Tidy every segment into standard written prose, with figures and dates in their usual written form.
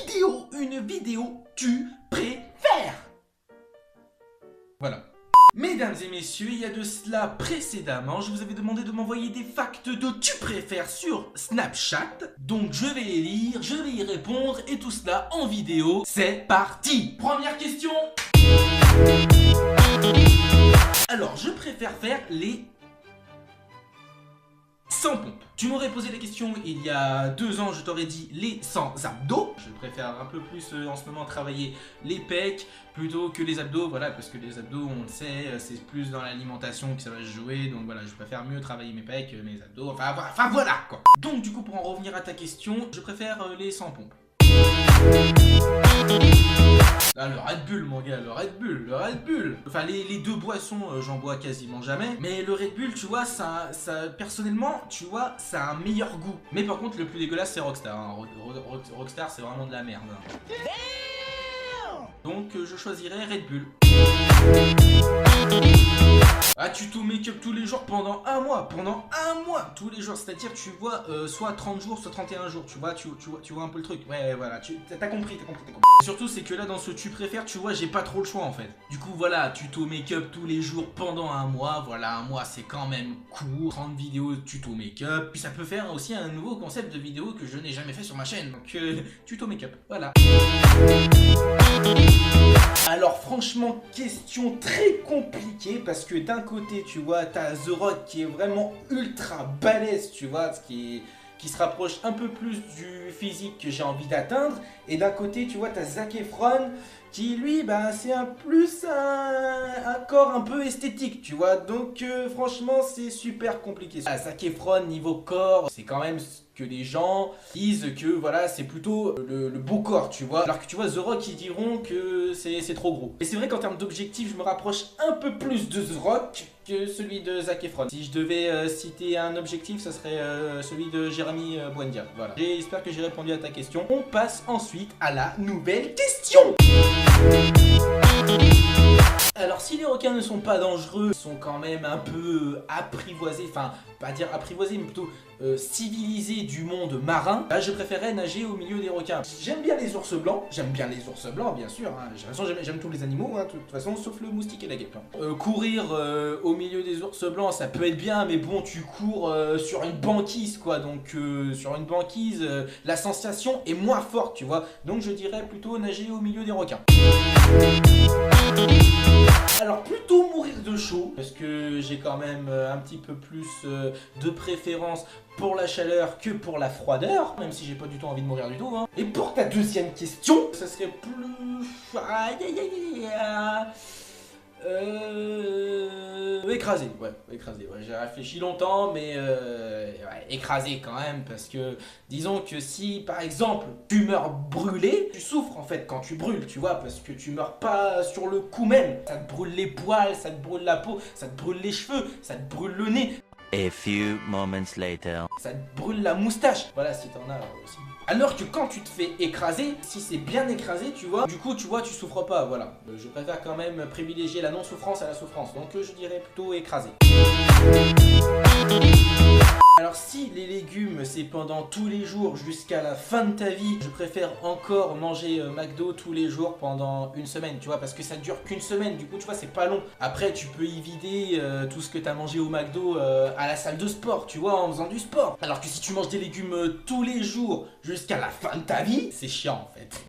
vidéo tu préfères. Voilà. Mesdames et messieurs, il y a de cela précédemment, je vous avais demandé de m'envoyer des facts de tu préfères sur Snapchat. Donc je vais les lire, je vais y répondre et tout cela en vidéo. C'est parti. Première question. Alors, je préfère faire les 100 pompes. Tu m'aurais posé la question il y a 2 ans, je t'aurais dit les 100 abdos. Je préfère un peu plus en ce moment travailler les pecs plutôt que les abdos, voilà, parce que les abdos, on le sait, c'est plus dans l'alimentation que ça va se jouer, donc voilà, je préfère mieux travailler mes pecs, mes abdos, enfin voilà quoi. Donc du coup, pour en revenir à ta question, je préfère les 100 pompes. Ah, le Red Bull mon gars, le Red Bull. Enfin les deux boissons j'en bois quasiment jamais. Mais le Red Bull tu vois ça personnellement tu vois ça a un meilleur goût. Mais par contre le plus dégueulasse c'est Rockstar hein. Rockstar c'est vraiment de la merde hein. Donc je choisirais Red Bull. Ah, tuto make-up tous les jours pendant un mois, tous les jours, c'est-à-dire tu vois soit 30 jours, soit 31 jours, tu vois un peu le truc, ouais voilà, t'as compris. Surtout c'est que là dans ce tu préfères, tu vois j'ai pas trop le choix en fait. Du coup voilà, tuto make-up tous les jours pendant un mois, voilà un mois c'est quand même court, 30 vidéos tuto make-up, puis ça peut faire aussi un nouveau concept de vidéo que je n'ai jamais fait sur ma chaîne, donc tuto make-up, voilà. Alors franchement, question très compliquée parce que d'un côté, tu vois, t'as The Rock qui est vraiment ultra balèze, tu vois, qui se rapproche un peu plus du physique que j'ai envie d'atteindre. Et d'un côté, tu vois, t'as Zac Efron qui, lui, bah, c'est un corps un peu esthétique, tu vois. Donc franchement, c'est super compliqué. Ah, Zac Efron, niveau corps, c'est quand même que les gens disent que voilà c'est plutôt le beau corps tu vois, alors que tu vois The Rock ils diront que c'est trop gros. Et c'est vrai qu'en termes d'objectifs je me rapproche un peu plus de The Rock que celui de Zac Efron. Si je devais citer un objectif ce serait celui de Jérémy Buendia. Voilà, j'espère que j'ai répondu à ta question. On passe ensuite à la nouvelle question. Alors si les requins ne sont pas dangereux, ils sont quand même un peu apprivoisés, enfin pas dire apprivoisés mais plutôt civilisés du monde marin, là je préférais nager au milieu des requins. J'aime bien les ours blancs, bien sûr, hein. De toute façon j'aime tous les animaux, hein, de toute façon sauf le moustique et la guêpe. Hein. Courir au milieu des ours blancs ça peut être bien mais bon tu cours sur une banquise quoi, donc sur une banquise la sensation est moins forte tu vois, donc je dirais plutôt nager au milieu des requins. Alors plutôt mourir de chaud parce que j'ai quand même un petit peu plus de préférence pour la chaleur que pour la froideur, même si j'ai pas du tout envie de mourir du tout hein. Et pour ta deuxième question, ça serait plus... écrasé, ouais, j'ai réfléchi longtemps mais ouais, écrasé quand même parce que disons que si par exemple tu meurs brûlé, tu souffres en fait quand tu brûles tu vois, parce que tu meurs pas sur le coup même, ça te brûle les poils, ça te brûle la peau, ça te brûle les cheveux, ça te brûle le nez. A few moments later. Ça te brûle la moustache, voilà si t'en as aussi. Alors que quand tu te fais écraser, si c'est bien écrasé, tu vois, du coup, tu vois, tu souffres pas, voilà. Je préfère quand même privilégier la non-souffrance à la souffrance, donc je dirais plutôt écrasé. Alors si les légumes c'est pendant tous les jours jusqu'à la fin de ta vie, je préfère encore manger McDo tous les jours pendant une semaine, tu vois, parce que ça dure qu'une semaine, du coup tu vois c'est pas long. Après tu peux y vider tout ce que tu as mangé au McDo à la salle de sport, tu vois, en faisant du sport. Alors que si tu manges des légumes tous les jours jusqu'à la fin de ta vie, c'est chiant en fait.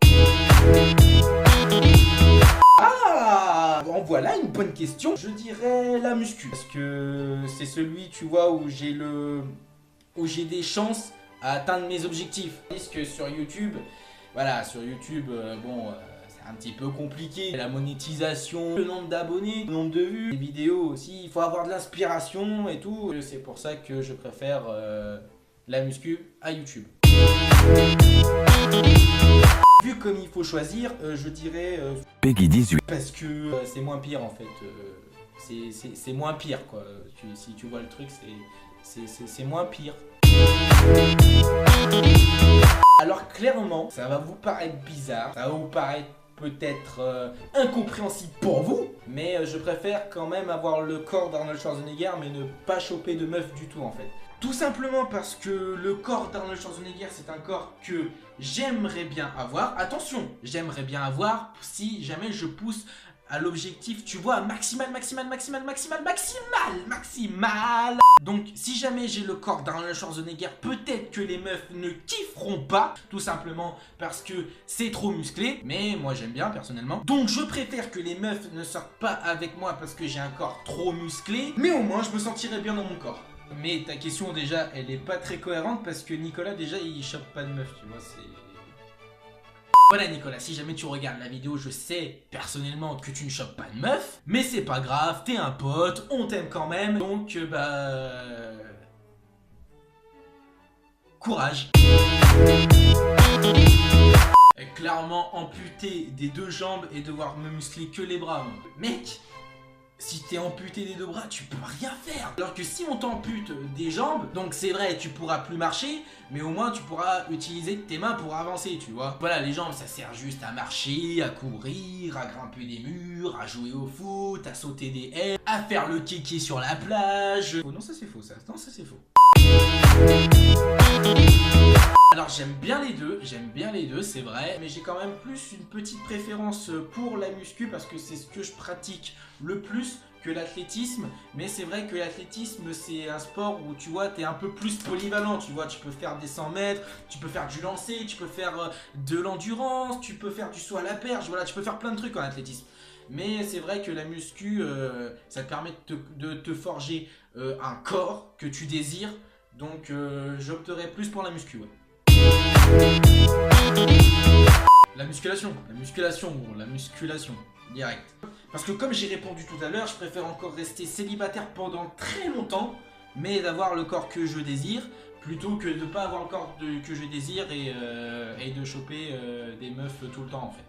Ah, bon voilà une bonne question. Je dirais la muscu parce que c'est celui tu vois où j'ai des chances à atteindre mes objectifs. Parce que sur YouTube, voilà sur YouTube bon c'est un petit peu compliqué. La monétisation, le nombre d'abonnés, le nombre de vues, les vidéos aussi, il faut avoir de l'inspiration et tout. C'est pour ça que je préfère la muscu à YouTube. Vu comme il faut choisir, je dirais Peggy 18. parce que c'est moins pire en fait. C'est moins pire quoi. Si tu vois le truc, c'est moins pire. Alors clairement, ça va vous paraître bizarre, ça va vous paraître peut-être incompréhensible pour vous, mais je préfère quand même avoir le corps d'Arnold Schwarzenegger, mais ne pas choper de meuf du tout en fait. Tout simplement parce que le corps d'Arnold Schwarzenegger, c'est un corps que j'aimerais bien avoir. Attention, j'aimerais bien avoir si jamais je pousse à l'objectif, tu vois, maximal. Donc, si jamais j'ai le corps d'Arnold Schwarzenegger, peut-être que les meufs ne kifferont pas, tout simplement parce que c'est trop musclé. Mais moi, j'aime bien, personnellement. Donc, je préfère que les meufs ne sortent pas avec moi parce que j'ai un corps trop musclé. Mais au moins, je me sentirais bien dans mon corps. Mais ta question, déjà, elle est pas très cohérente parce que Nicolas, déjà, il chope pas de meuf, tu vois, c'est... Voilà Nicolas, si jamais tu regardes la vidéo, je sais personnellement que tu ne chopes pas de meuf, mais c'est pas grave, t'es un pote, on t'aime quand même, donc courage. Clairement amputé des 2 jambes et devoir me muscler que les bras, moi. Mec, si t'es amputé des 2 bras, tu peux rien faire. Alors que si on t'ampute des jambes, donc c'est vrai, tu pourras plus marcher, mais au moins tu pourras utiliser tes mains pour avancer, tu vois. Voilà, les jambes, ça sert juste à marcher, à courir, à grimper des murs, à jouer au foot, à sauter des haies, à faire le kéké sur la plage. Oh non, ça c'est faux, ça. Non, ça c'est faux. Alors j'aime bien les deux, c'est vrai, mais j'ai quand même plus une petite préférence pour la muscu parce que c'est ce que je pratique le plus que l'athlétisme. Mais c'est vrai que l'athlétisme, c'est un sport où tu vois, t'es un peu plus polyvalent, tu vois, tu peux faire des 100 mètres, tu peux faire du lancer, tu peux faire de l'endurance, tu peux faire du saut à la perche, voilà, tu peux faire plein de trucs en athlétisme. Mais c'est vrai que la muscu, ça te permet de te forger un corps que tu désires, donc j'opterais plus pour la muscu, ouais. La musculation, direct. Parce que comme j'ai répondu tout à l'heure, je préfère encore rester célibataire pendant très longtemps, mais d'avoir le corps que je désire, plutôt que de ne pas avoir le corps que je désire et de choper des meufs tout le temps en fait.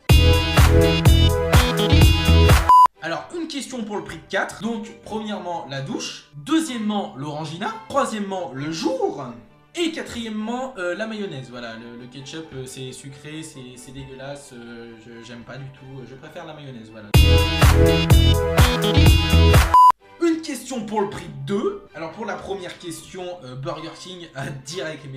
Alors, une question pour le prix de 4. Donc, premièrement, la douche. Deuxièmement, l'orangina. Troisièmement, le jour. Et quatrièmement, la mayonnaise. Voilà, le ketchup, c'est sucré, c'est dégueulasse. J'aime pas du tout. Je préfère la mayonnaise, voilà. Une question pour le prix de 2. Alors, pour la première question, Burger King, direct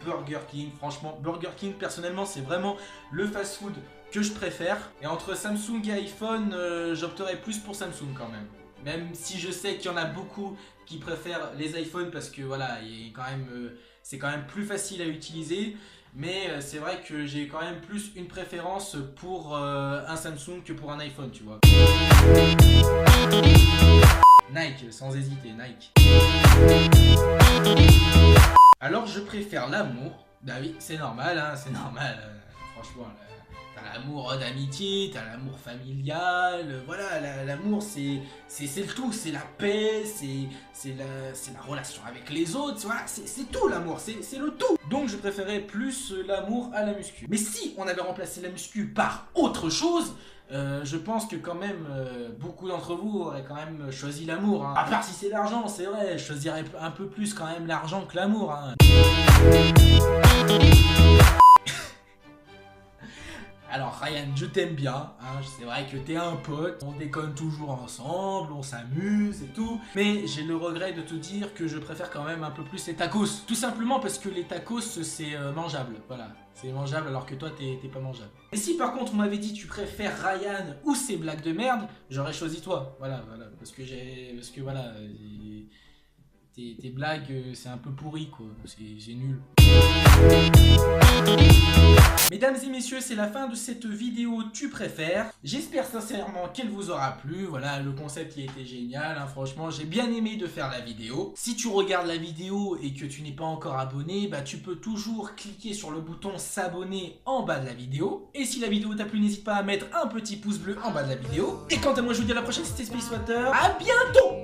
Burger King. Franchement, Burger King, personnellement, c'est vraiment le fast-food que je préfère. Et entre Samsung et iPhone, j'opterais plus pour Samsung quand même. Même si je sais qu'il y en a beaucoup qui préfèrent les iPhones parce que voilà, c'est quand même plus facile à utiliser. Mais c'est vrai que j'ai quand même plus une préférence pour un Samsung que pour un iPhone, tu vois. Nike, sans hésiter, Nike. Alors je préfère l'amour. Bah oui, c'est normal, hein, c'est normal. Franchement, t'as l'amour d'amitié, t'as l'amour familial, voilà, l'amour c'est le tout, c'est la paix, c'est la relation avec les autres, voilà, c'est tout l'amour, c'est le tout. Donc je préférais plus l'amour à la muscu. Mais si on avait remplacé la muscu par autre chose, je pense que quand même beaucoup d'entre vous auraient quand même choisi l'amour, hein. À part si c'est l'argent, c'est vrai, je choisirais un peu plus quand même l'argent que l'amour, hein. Alors Ryan, je t'aime bien, hein, c'est vrai que t'es un pote, on déconne toujours ensemble, on s'amuse et tout, mais j'ai le regret de te dire que je préfère quand même un peu plus les tacos. Tout simplement parce que les tacos c'est mangeable, voilà, c'est mangeable alors que toi t'es pas mangeable. Et si par contre on m'avait dit tu préfères Ryan ou ces blagues de merde, j'aurais choisi toi, voilà, parce que voilà, tes blagues c'est un peu pourri quoi, c'est nul. Mesdames et messieurs, c'est la fin de cette vidéo Tu préfères. J'espère sincèrement qu'elle vous aura plu. Voilà, le concept il a été génial, hein. Franchement, j'ai bien aimé de faire la vidéo. Si tu regardes la vidéo et que tu n'es pas encore abonné, bah tu peux toujours cliquer sur le bouton s'abonner en bas de la vidéo. Et si la vidéo t'a plu, n'hésite pas à mettre un petit pouce bleu en bas de la vidéo. Et quant à moi, je vous dis à la prochaine, c'était Space Water. À bientôt.